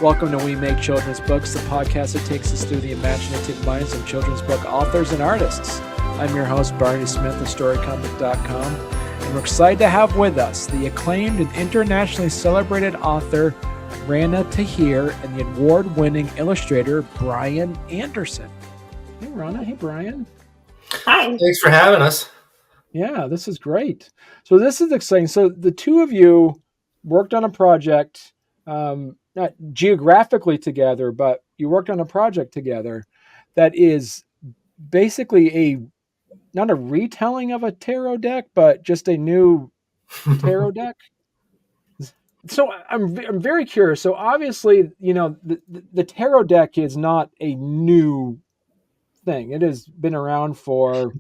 Welcome to We Make Children's Books, the podcast that takes us through the imaginative minds of children's book authors and artists. I'm your host, Barney Smith of Storycomic.com, and we're excited to have with us the acclaimed and internationally celebrated author, Rana Tahir, and the award-winning illustrator, Brian Anderson. Hey, Rana. Hey, Brian. Hi. Thanks for having us. Yeah, this is great. So this is exciting. So the two of you worked on a project, not geographically together, but you worked on a project together that is basically not a retelling of a tarot deck, but just a new tarot deck. So I'm very curious. So obviously, you know, the tarot deck is not a new thing. It has been around for,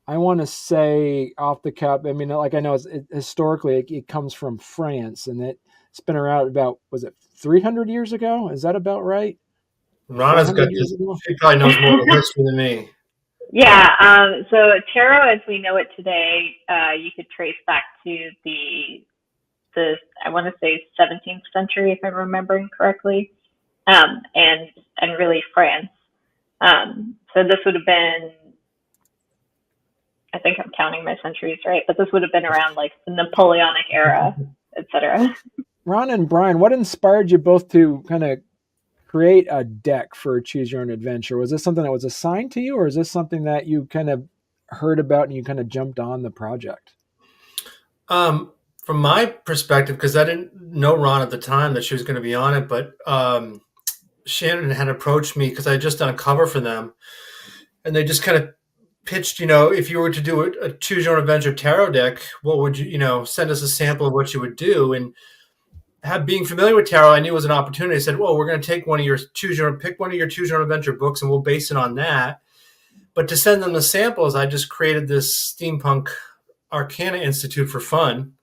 I want to say off the cuff, I mean, like I know historically it comes from France, and it's been around about, was it 300 years ago? Is that about right? Rana's got this, she probably knows more of the history than me. Yeah, so tarot as we know it today, you could trace back to the I want to say 17th century, if I'm remembering correctly, and really France. So this would have been, I think I'm counting my centuries right, but this would have been around like the Napoleonic era, etc. Ron and Brian, what inspired you both to kind of create a deck for Choose Your Own Adventure? Was this something that was assigned to you, or is this something that you kind of heard about and you kind of jumped on the project? From my perspective, because I didn't know Ron at the time that she was going to be on it, but Shannon had approached me because I had just done a cover for them, and they just kind of pitched, you know, if you were to do a Choose Your Own Adventure tarot deck, what would you, send us a sample of what you would do. And being familiar with tarot, I knew it was an opportunity. I said, well, we're going to take pick one of your Choose Your Own Adventure books, and we'll base it on that. But to send them the samples, I just created this Steampunk Arcana Institute for fun,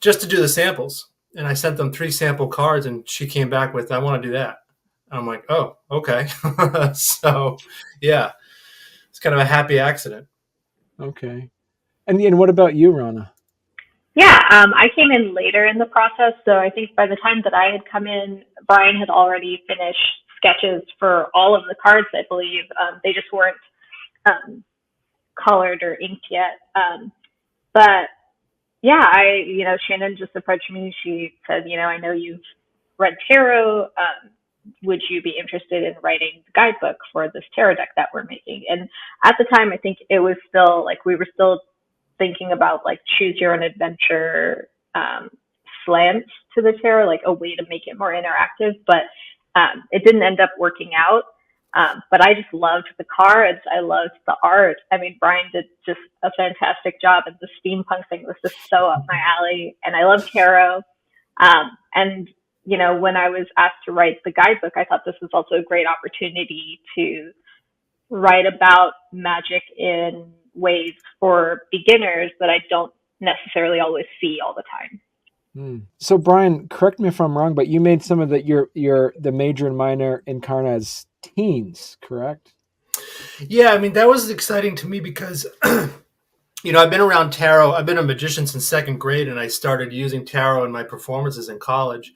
just to do the samples. And I sent them 3 sample cards, and she came back with, I want to do that. I'm like, oh, okay. So, yeah, it's kind of a happy accident. Okay. And what about you, Rana? Yeah, I came in later in the process, so I think by the time that I had come in, Brian had already finished sketches for all of the cards, I believe. They just weren't colored or inked yet. But yeah, Shannon just approached me. She said, I know you've read tarot. Would you be interested in writing the guidebook for this tarot deck that we're making? And at the time, I think it was still like we were still thinking about like Choose Your Own Adventure slants to the tarot, like a way to make it more interactive. But it didn't end up working out. But I just loved the cards. I loved the art. I mean, Brian did just a fantastic job, and the steampunk thing was just so up my alley. And I love tarot. And when I was asked to write the guidebook, I thought this was also a great opportunity to write about magic in ways for beginners that I don't necessarily always see all the time. So Brian, correct me if I'm wrong, but you made some of the major and minor incarna as teens, correct? Yeah, I mean, that was exciting to me because, I've been around tarot. I've been a magician since 2nd grade, and I started using tarot in my performances in college.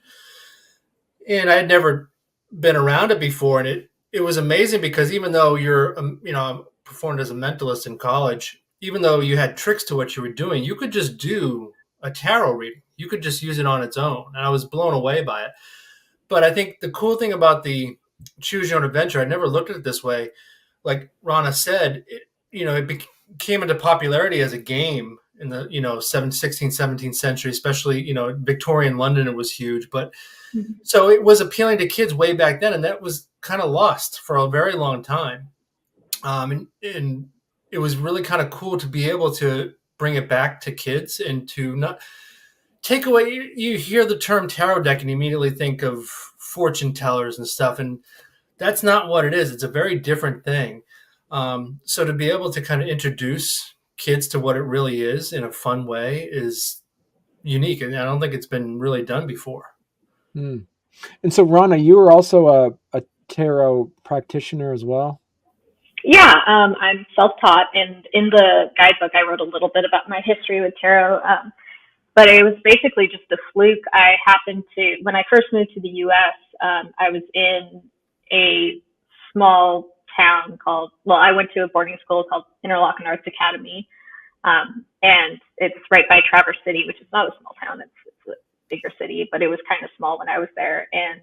And I had never been around it before, and it was amazing because even though I performed as a mentalist in college, even though you had tricks to what you were doing, you could just do a tarot reading. You could just use it on its own, and I was blown away by it. But I think the cool thing about the Choose Your Own Adventure, I never looked at it this way. Like Rana said, it came into popularity as a game in the 16th, 17th century, especially Victorian London. It was huge, but so it was appealing to kids way back then, and that was kind of lost for a very long time. And it was really kind of cool to be able to bring it back to kids and to not take away. You hear the term tarot deck and you immediately think of fortune tellers and stuff, and that's not what it is. It's a very different thing. So to be able to kind of introduce kids to what it really is in a fun way is unique, and I don't think it's been really done before. And so, Rana, you were also a tarot practitioner as well? Yeah, I'm self-taught, and in the guidebook, I wrote a little bit about my history with tarot. but it was basically just a fluke. I happened to, when I first moved to the U.S., I was in a small town called, well, I went to a boarding school called Interlochen Arts Academy, and it's right by Traverse City, which is not a small town. It's a bigger city, but it was kind of small when I was there. And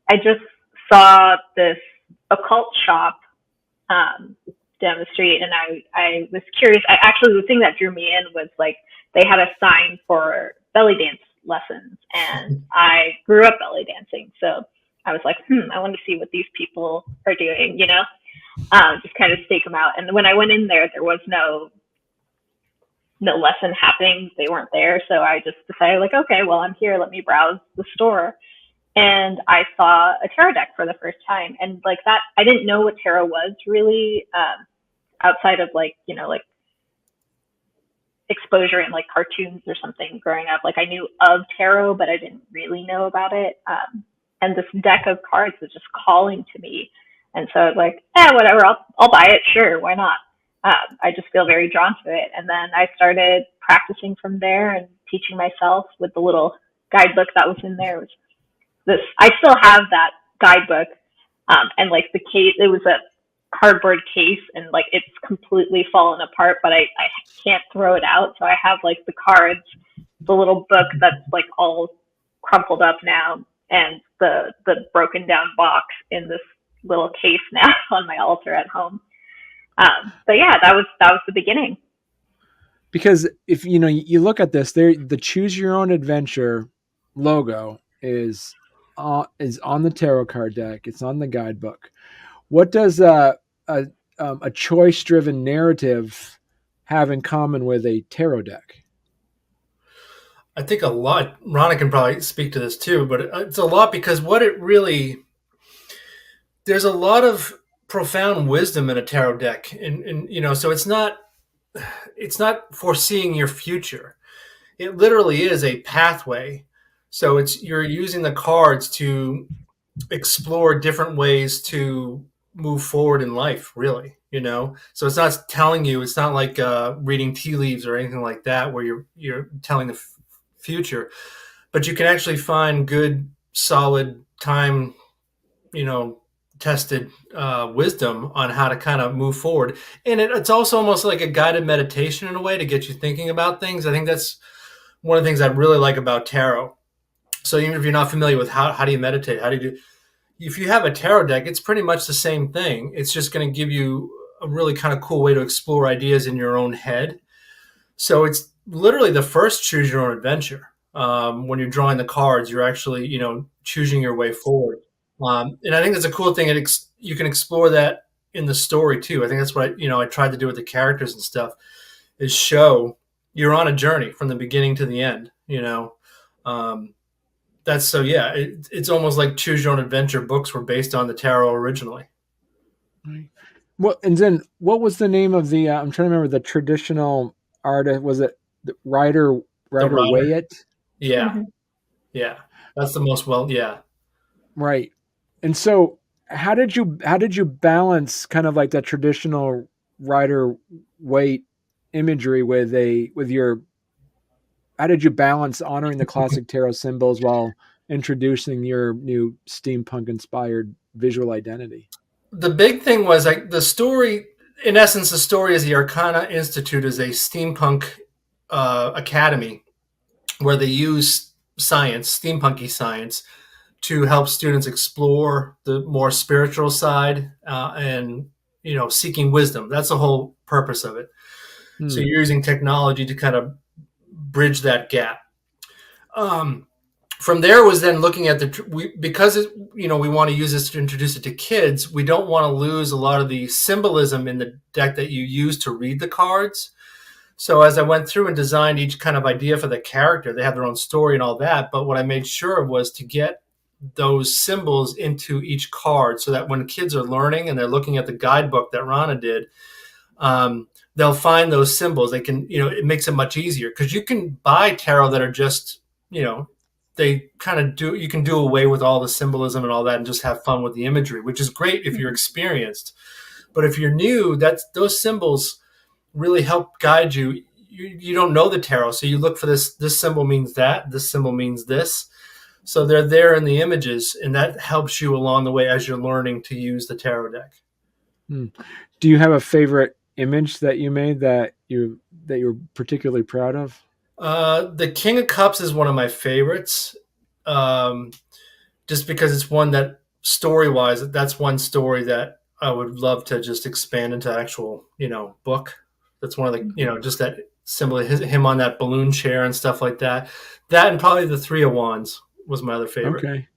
I just saw this occult shop down the street, and I was curious. Actually, the thing that drew me in was like they had a sign for belly dance lessons, and I grew up belly dancing, so I was like, I want to see what these people are doing, just kind of stake them out. And when I went in there, there was no lesson happening. They weren't there. So I just decided like, okay, well, I'm here. Let me browse the store. And I saw a tarot deck for the first time. And like that, I didn't know what tarot was really, outside of like exposure in like cartoons or something growing up. Like I knew of tarot, but I didn't really know about it. And this deck of cards was just calling to me. And so I was like, whatever, I'll buy it. Sure. Why not? I just feel very drawn to it. And then I started practicing from there and teaching myself with the little guidebook that was in there. I still have that guidebook. And like the case, it was a cardboard case, and like it's completely fallen apart, but I can't throw it out. So I have like the cards, the little book that's like all crumpled up now, and the broken down box in this little case now on my altar at home. But yeah, that was the beginning. Because if you look at this, the Choose Your Own Adventure logo is on the tarot card deck. It's on the guidebook. What does a choice-driven narrative have in common with a tarot deck? I think a lot. Rana can probably speak to this too, but it's a lot because there's a lot of profound wisdom in a tarot deck, and so it's not foreseeing your future. It literally is a pathway. So you're using the cards to explore different ways to move forward in life, really. So it's not telling you. It's not like reading tea leaves or anything like that, where you're telling the future, but you can actually find good, solid time, tested wisdom on how to kind of move forward. And it's also almost like a guided meditation in a way to get you thinking about things. I think that's one of the things I really like about tarot. So even if you're not familiar with how do you meditate, if you have a tarot deck, it's pretty much the same thing. It's just going to give you a really kind of cool way to explore ideas in your own head. So it's literally the first choose your own adventure. When you're drawing the cards, you're actually, choosing your way forward. And I think that's a cool thing. You can explore that in the story too. I think that's what I tried to do with the characters and stuff, is show you're on a journey from the beginning to the end. It's almost like Choose Your Own Adventure books were based on the tarot originally. Right. Well, and then what was the name of the? I'm trying to remember the traditional artist. Was it Rider Waite? Yeah, Mm-hmm. Yeah, that's the most Right. And so how did you balance kind of like that traditional Rider Waite imagery how did you balance honoring the classic tarot symbols while introducing your new steampunk inspired visual identity? The big thing was like the story. In essence, the story is the Arcana Institute is a steampunk academy where they use science, steampunky science, to help students explore the more spiritual side and seeking wisdom. That's the whole purpose of it. So you're using technology to kind of bridge that gap. From there was then looking at because we want to use this to introduce it to kids. We don't want to lose a lot of the symbolism in the deck that you use to read the cards. So as I went through and designed each kind of idea for the character, they have their own story and all that. But what I made sure was to get those symbols into each card so that when kids are learning and they're looking at the guidebook that Rana did, they'll find those symbols. They can, it makes it much easier because you can buy tarot that are just, they kind of you can do away with all the symbolism and all that and just have fun with the imagery, which is great if you're experienced. But if you're new, those symbols really help guide you. you don't know the tarot, so you look for this symbol means that, this symbol means this. So they're there in the images, and that helps you along the way as you're learning to use the tarot deck. Do you have a favorite image that you made that you're particularly proud of? The King of Cups is one of my favorites, just because it's one that story-wise, that's one story that I would love to just expand into actual, book. That's one of the, just that symbol, him on that balloon chair and stuff like that. That and probably the Three of Wands was my other favorite. Okay.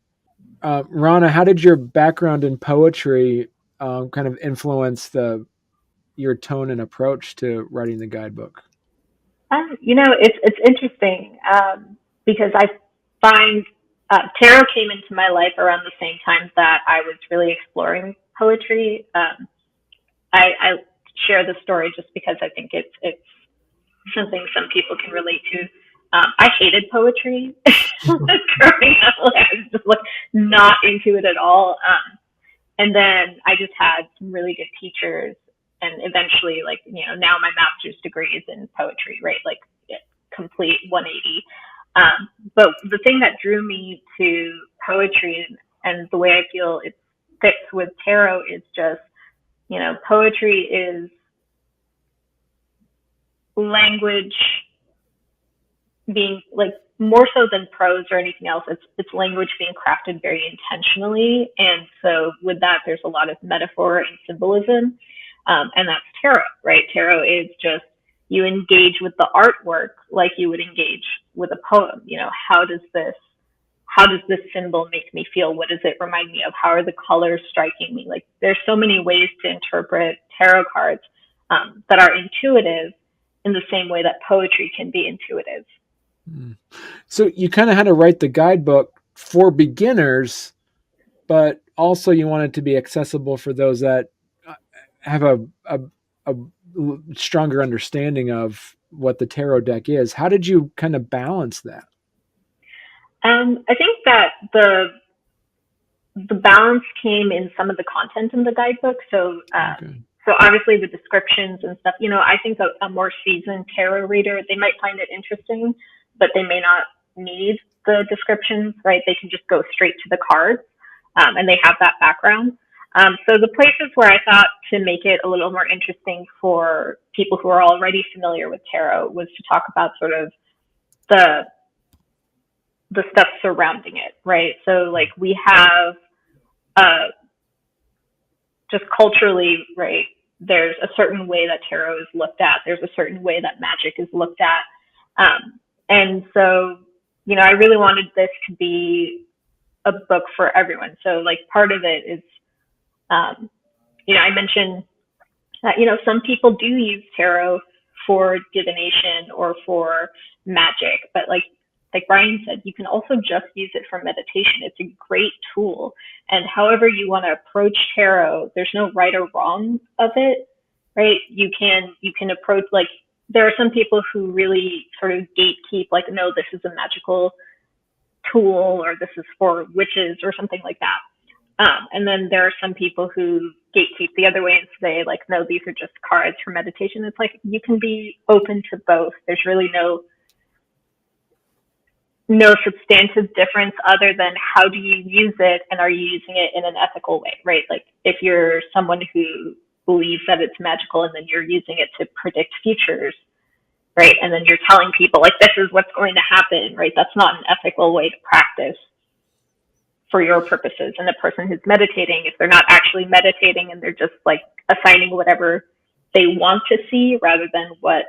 Rana, how did your background in poetry kind of influence your tone and approach to writing the guidebook? It's interesting because I find tarot came into my life around the same time that I was really exploring poetry. I share the story just because I think it's something some people can relate to. I hated poetry growing up. I was just not into it at all. And then I just had some really good teachers, and eventually, now my master's degree is in poetry, right? Complete 180. But the thing that drew me to poetry and the way I feel it fits with tarot is just, poetry is language being more so than prose or anything else. It's language being crafted very intentionally. And so with that, there's a lot of metaphor and symbolism. And that's tarot, right? Tarot is just, you engage with the artwork like you would engage with a poem. How does this symbol make me feel? What does it remind me of? How are the colors striking me? There's so many ways to interpret tarot cards that are intuitive in the same way that poetry can be intuitive. So you kind of had to write the guidebook for beginners, but also you want it to be accessible for those that have a stronger understanding of what the tarot deck is. How did you kind of balance that? I think that the balance came in some of the content in the guidebook. So, So obviously the descriptions and stuff, I think a more seasoned tarot reader, they might find it interesting, but they may not need the descriptions, right? They can just go straight to the cards, and they have that background. So the places where I thought to make it a little more interesting for people who are already familiar with tarot was to talk about sort of the stuff surrounding it, right? So we have just culturally, right, there's a certain way that tarot is looked at. There's a certain way that magic is looked at. And so, I really wanted this to be a book for everyone. So part of it is, I mentioned that, some people do use tarot for divination or for magic, but like Brian said, you can also just use it for meditation. It's a great tool. And however you want to approach tarot, there's no right or wrong of it, right? You can approach, there are some people who really sort of gatekeep, no, this is a magical tool or this is for witches or something like that. And then there are some people who gatekeep the other way and say, no, these are just cards for meditation. It's you can be open to both. There's really no substantive difference other than how do you use it and are you using it in an ethical way, right? If you're someone who believes that it's magical and then you're using it to predict futures, right? And then you're telling people this is what's going to happen, right? That's not an ethical way to practice for your purposes. And the person who's meditating, if they're not actually meditating and they're just assigning whatever they want to see rather than what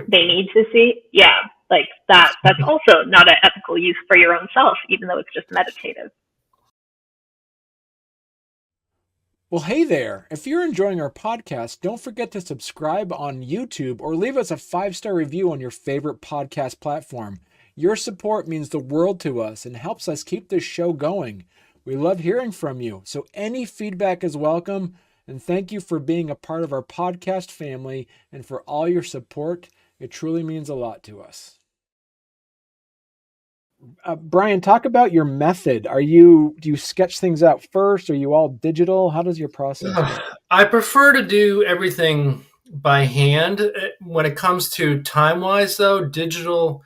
they need to see. Yeah. That's also not an ethical use for your own self, even though it's just meditative. Well, hey there. If you're enjoying our podcast, don't forget to subscribe on YouTube or leave us a 5-star review on your favorite podcast platform. Your support means the world to us and helps us keep this show going. We love hearing from you, so any feedback is welcome. And thank you for being a part of our podcast family and for all your support. It truly means a lot to us. Brian, talk about your method. Do you sketch things out first? Are you all digital? How does your process work? I prefer to do everything by hand. When it comes to time-wise, though, digital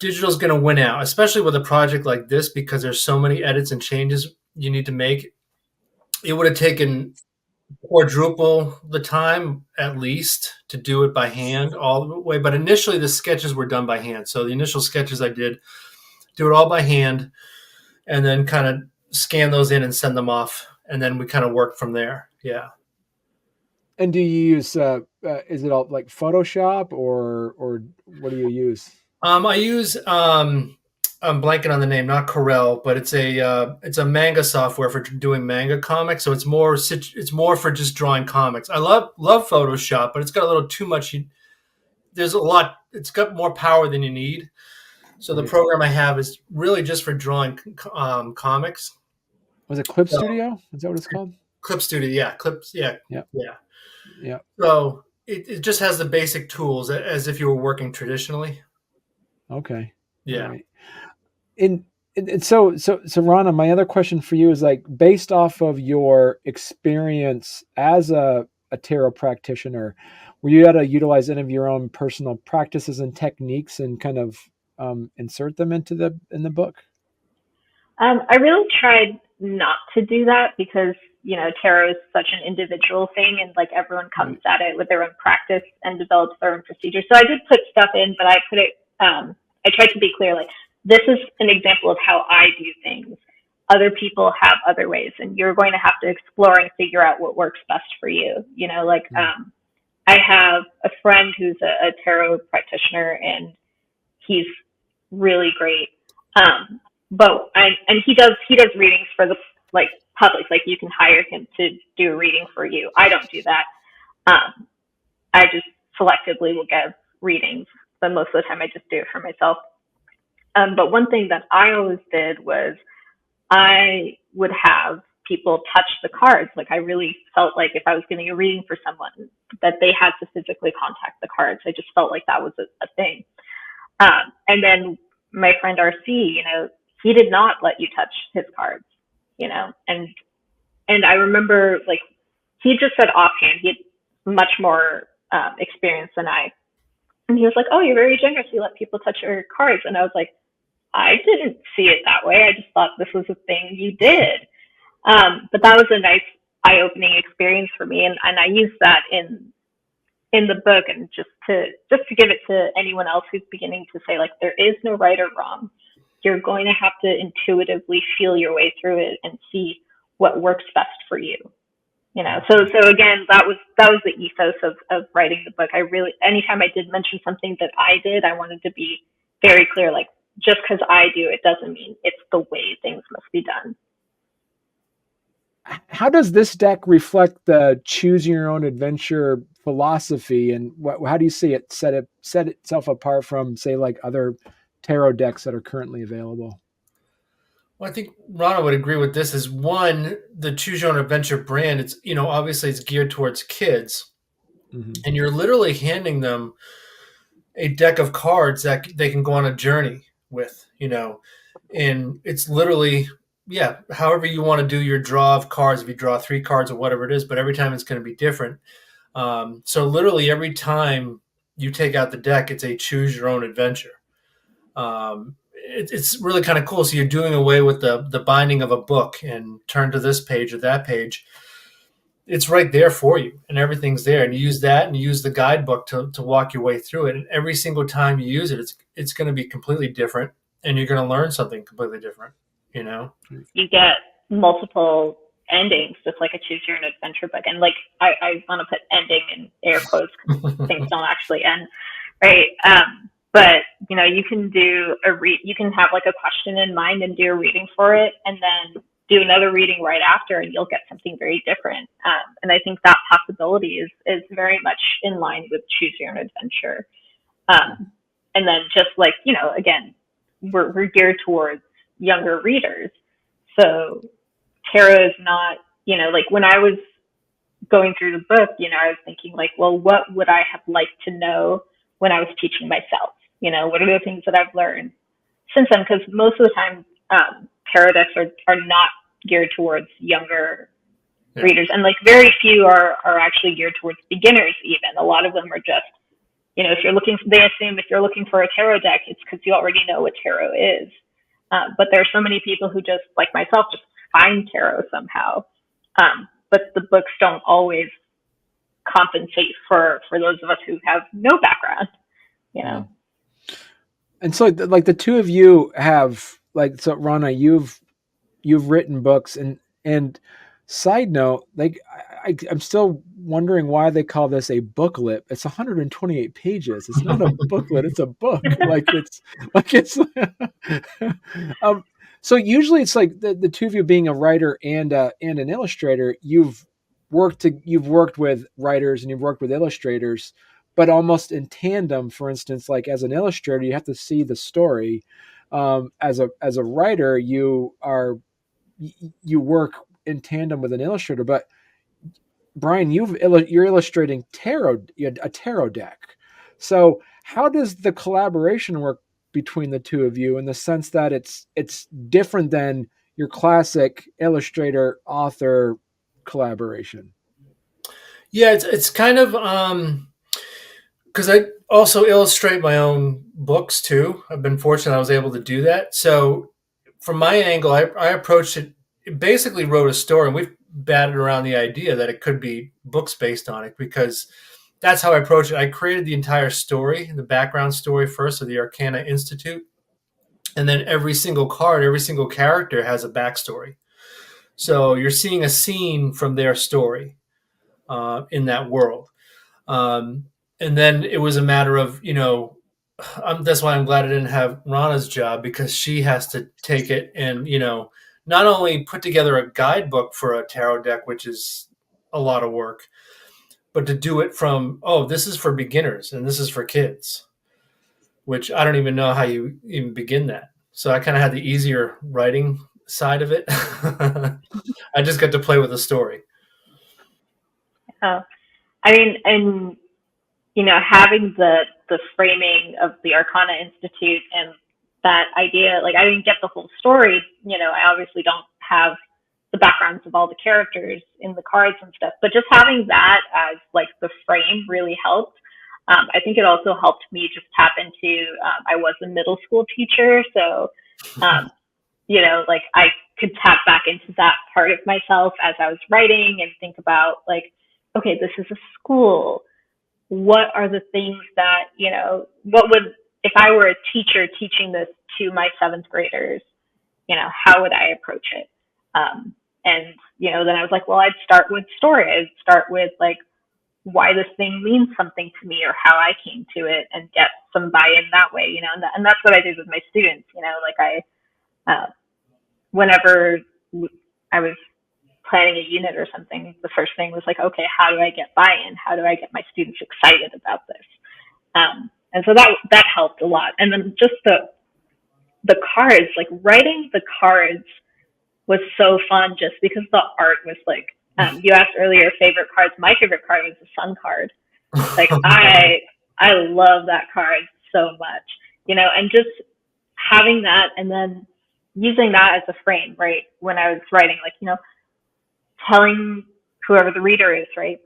is going to win out, especially with a project like this, because there's so many edits and changes you need to make. It would have taken quadruple the time at least to do it by hand all the way. But initially, the sketches were done by hand. So the initial sketches I did, do it all by hand, and then kind of scan those in and send them off, and then we kind of work from there. Yeah. And do you use is it all like Photoshop or what do you use? I use I'm blanking on the name, not Corel, but it's a manga software for doing manga comics. So it's more for just drawing comics. I love Photoshop, but it's got a little too much. There's a lot. It's got more power than you need. So the program I have is really just for drawing comics. Was it Clip Studio? Is that what it's called? Clip Studio, yeah. Clips, yeah. Yeah. Yeah. Yeah. So it just has the basic tools as if you were working traditionally. Okay. Yeah. Right. And so Rana, my other question for you is like based off of your experience as a tarot practitioner, were you able to utilize any of your own personal practices and techniques and kind of insert them in the book? I really tried not to do that because, you know, tarot is such an individual thing and like everyone comes at it with their own practice and develops their own procedure. So I did put stuff in, but I put it, I tried to be clear, like, this is an example of how I do things. Other people have other ways, and you're going to have to explore and figure out what works best for you. You know, like, I have a friend who's a tarot practitioner, and he's really great. And he does readings for the like public. Like you can hire him to do a reading for you. I don't do that. I just selectively will give readings, but most of the time I just do it for myself. But one thing that I always did was I would have people touch the cards. Like I really felt like if I was getting a reading for someone that they had to physically contact the cards. I just felt like that was a thing. And then my friend RC, you know, he did not let you touch his cards, you know, and I remember like he just said offhand, he had much more experience than I. And he was like, "Oh, you're very generous. You let people touch your cards." And I was like, I didn't see it that way. I just thought this was a thing you did. But that was a nice eye-opening experience for me. And I used that in the book, and just to give it to anyone else who's beginning to say, like, there is no right or wrong. You're going to have to intuitively feel your way through it and see what works best for you. You know, so again, that was the ethos of writing the book. I really, anytime I did mention something that I did, I wanted to be very clear, like, just because I do it doesn't mean it's the way things must be done. How does this deck reflect the choose your own adventure philosophy, and how do you see it set itself apart from, say, like other tarot decks that are currently available? Well, I think Rana would agree with this. Is one, the Choose Your Own Adventure brand, it's, you know, obviously it's geared towards kids, and you're literally handing them a deck of cards that they can go on a journey with, you know, and it's literally, yeah, however you want to do your draw of cards, if you draw 3 cards or whatever it is, but every time it's going to be different. So literally every time you take out the deck, it's a choose your own adventure. It's really kind of cool. So you're doing away with the binding of a book and turn to this page or that page. It's right there for you, and everything's there. And you use that, and you use the guidebook to walk your way through it. And every single time you use it, it's going to be completely different, and you're going to learn something completely different. You know, you get multiple endings, just like a choose your own adventure book. And like I want to put ending in air quotes because things don't actually end, right? But you know, you can do you can have like a question in mind and do a reading for it, and then do another reading right after, and you'll get something very different. And I think that possibility is very much in line with choose your own adventure. And then just like, you know, again, we're geared towards younger readers. So tarot is not, you know, like when I was going through the book, you know, I was thinking like, well, what would I have liked to know when I was teaching myself? You know, what are the things that I've learned since then? Because most of the time, tarot decks are not geared towards younger readers, and like very few are actually geared towards beginners. Even a lot of them are just, if you're looking, they assume if you're looking for a tarot deck, it's because you already know what tarot is. But there are so many people who just, like myself, just find tarot somehow. But the books don't always compensate for those of us who have no background, And so, like, the two of you have, like, so Rana, you've written books, and side note, like, I'm still wondering why they call this a booklet. It's 128 pages. It's not a booklet. It's a book. it's. So usually it's like the two of you being a writer and an illustrator. You've worked with writers and you've worked with illustrators, but almost in tandem. For instance, like as an illustrator, you have to see the story. As a writer, you work in tandem with an illustrator. But Brian, you're illustrating a tarot deck. So how does the collaboration work between the two of you, in the sense that it's different than your classic illustrator author collaboration? Yeah, it's kind of because I also illustrate my own books too. I've been fortunate I was able to do that. So from my angle, I approached it, basically wrote a story, and we've batted around the idea that it could be books based on it, because that's how I approached it. I created the entire story, the background story first of the Arcana Institute. And then every single card, every single character has a backstory. So you're seeing a scene from their story in that world. And then it was a matter of, that's why I'm glad I didn't have Rana's job, because she has to take it and, not only put together a guidebook for a tarot deck, which is a lot of work, but to do it from, this is for beginners and this is for kids, which I don't even know how you even begin that. So I kind of had the easier writing side of it. I just got to play with the story. I mean, and having the framing of the Arcana Institute and that idea, like, I didn't get the whole story. I obviously don't have the backgrounds of all the characters in the cards and stuff, but just having that as like the frame really helped. I think it also helped me just tap into, I was a middle school teacher. So, like I could tap back into that part of myself as I was writing and think about like, okay, this is a school. What are the things that, if I were a teacher teaching this to my seventh graders, how would I approach it? And, then I was like, well, I'd start with story. I'd start with like why this thing means something to me or how I came to it, and get some buy-in that way, and that's what I did with my students. Like whenever I was planning a unit or something, the first thing was like, okay, how do I get buy-in? How do I get my students excited about this? And so that helped a lot. And then just the cards, like writing the cards was so fun, just because the art was like, you asked earlier favorite cards. My favorite card was the sun card. Like I love that card so much, and just having that and then using that as a frame, right? When I was writing, like, telling whoever the reader is, right?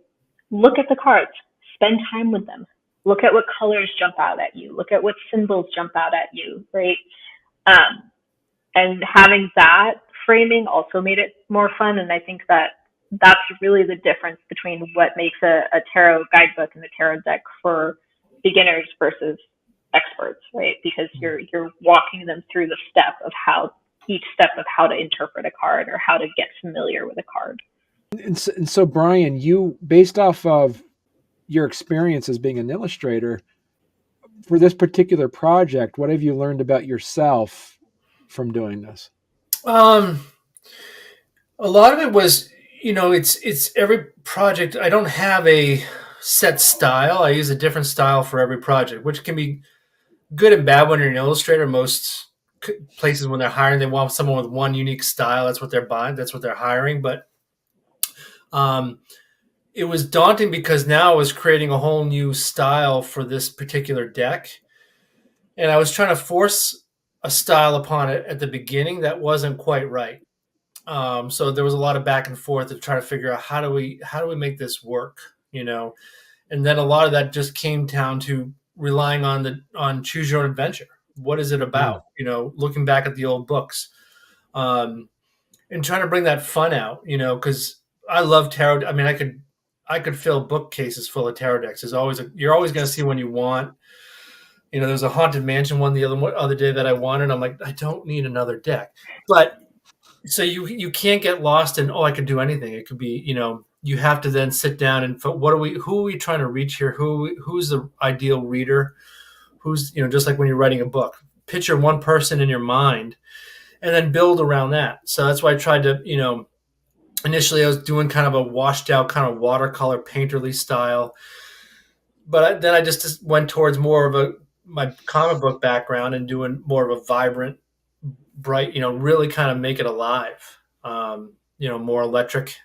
Look at the cards, spend time with them. Look at what colors jump out at you. Look at what symbols jump out at you, right? And having that framing also made it more fun. And I think that's really the difference between what makes a tarot guidebook and a tarot deck for beginners versus experts, right? Because you're walking them through the each step of how to interpret a card or how to get familiar with a card. And so Brian, you, based off of your experience as being an illustrator for this particular project, what have you learned about yourself from doing this? A lot of it was, it's every project. I don't have a set style. I use a different style for every project, which can be good and bad when you're an illustrator. Most places, when they're hiring, they want someone with one unique style. That's what they're buying. That's what they're hiring. But it was daunting, because now I was creating a whole new style for this particular deck. And I was trying to force a style upon it at the beginning that wasn't quite right. So there was a lot of back and forth to try to figure out how do we make this work, and then a lot of that just came down to relying on choose your own adventure. What is it about? Looking back at the old books, and trying to bring that fun out, because I love tarot. I mean, I could fill bookcases full of tarot decks. You're always going to see one you want. There's a Haunted Mansion one the other day that I wanted. I'm like, I don't need another deck, but so you can't get lost in, I could do anything. It could be, you have to then sit down and who are we trying to reach here? Who's the ideal reader? Who's, just like when you're writing a book, picture one person in your mind and then build around that. So that's why I tried to, initially I was doing kind of a washed out kind of watercolor painterly style, but then I just went towards more of my comic book background and doing more of a vibrant, bright, really kind of make it alive, more electric,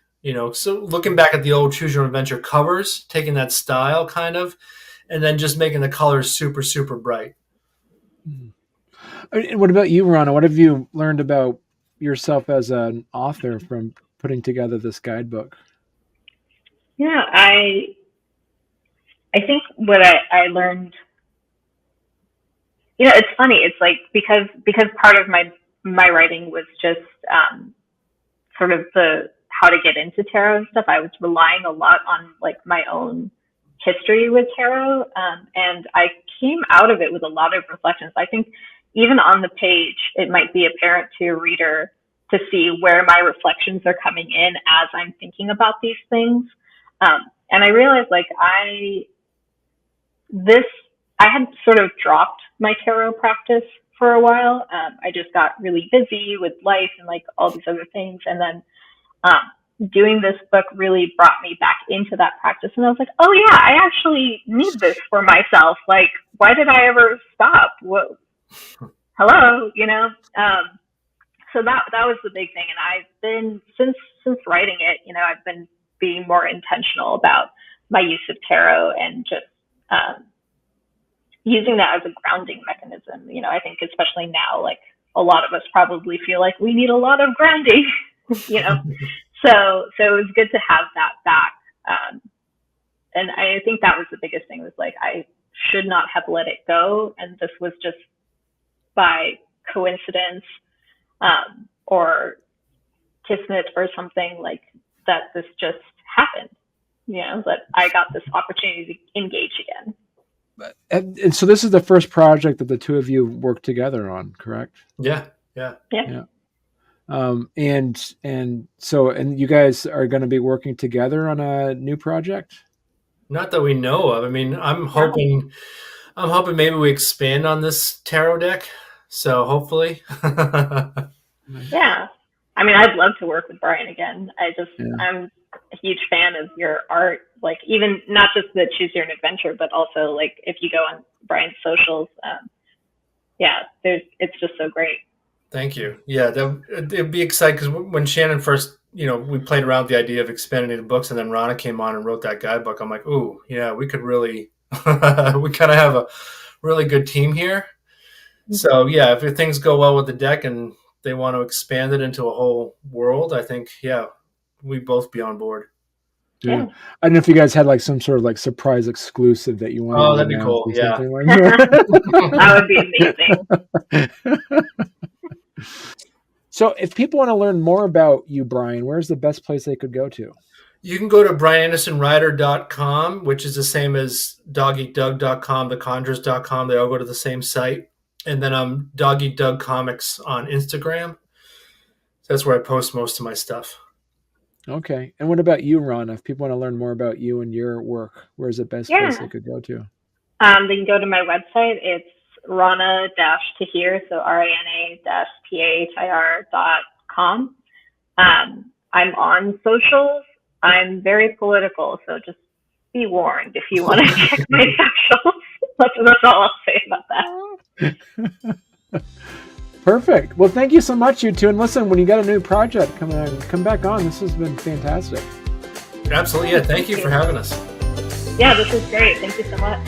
so looking back at the old Choose Your Own Adventure covers, taking that style kind of, and then just making the colors super, super bright. And what about you, Rana? What have you learned about yourself as an author from putting together this guidebook? Yeah, I think what I learned, it's funny. It's like, because part of my writing was just sort of the how to get into tarot and stuff. I was relying a lot on like my own history with tarot, and I came out of it with a lot of reflections. I think even on the page, it might be apparent to a reader to see where my reflections are coming in as I'm thinking about these things. And I realized like I had sort of dropped my tarot practice for a while. I just got really busy with life and like all these other things. And then doing this book really brought me back into that practice. And I was like, oh yeah, I actually need this for myself. Like, why did I ever stop? What? Hello, So that was the big thing. And I've been, since writing it, I've been being more intentional about my use of tarot and just using that as a grounding mechanism. I think especially now, like a lot of us probably feel like we need a lot of grounding, So it was good to have that back. And I think that was the biggest thing, was like, I should not have let it go. And this was just by coincidence, or kismet or something like that. This just happened, that I got this opportunity to engage again. And so this is the first project that the two of you worked together on, correct? Yeah. And so you guys are going to be working together on a new project? Not that we know of. I mean, I'm hoping maybe we expand on this tarot deck. So hopefully. Yeah. I mean, I'd love to work with Brian again. I'm a huge fan of your art. Like, even not just the Choose Your Own Adventure, but also like if you go on Brian's socials, it's just so great. Thank you. Yeah, it'd be exciting, because when Shannon first, we played around with the idea of expanding the books, and then Rana came on and wrote that guidebook. I'm like, ooh, yeah, we could really, we kind of have a really good team here. So yeah, if things go well with the deck and they want to expand it into a whole world, I think, we'd both be on board. Yeah. I don't know if you guys had like some sort of like surprise exclusive that you wanted. Oh, that'd be cool. Yeah. Like that. That would be amazing. So if people want to learn more about you, Brian, where's the best place they could go to? You can go to brianandersonwriter.com, which is the same as dogeatdoug.com, theconjurers.com. They all go to the same site. And then I'm Dog Eat Doug Comics on Instagram. That's where I post most of my stuff. Okay. And what about you, Rana? If people want to learn more about you and your work, where's the best place they could go to? They can go to my website. It's Rana-Tahir, so RANA-PAHIR.com. I'm on socials. I'm very political, so just be warned if you want to check my socials. That's all I'll say about that. Perfect. Well, thank you so much, you two. And listen, when you got a new project, come back on. This has been fantastic. Absolutely. Yeah. Thank you for having us. Yeah, this is great. Thank you so much.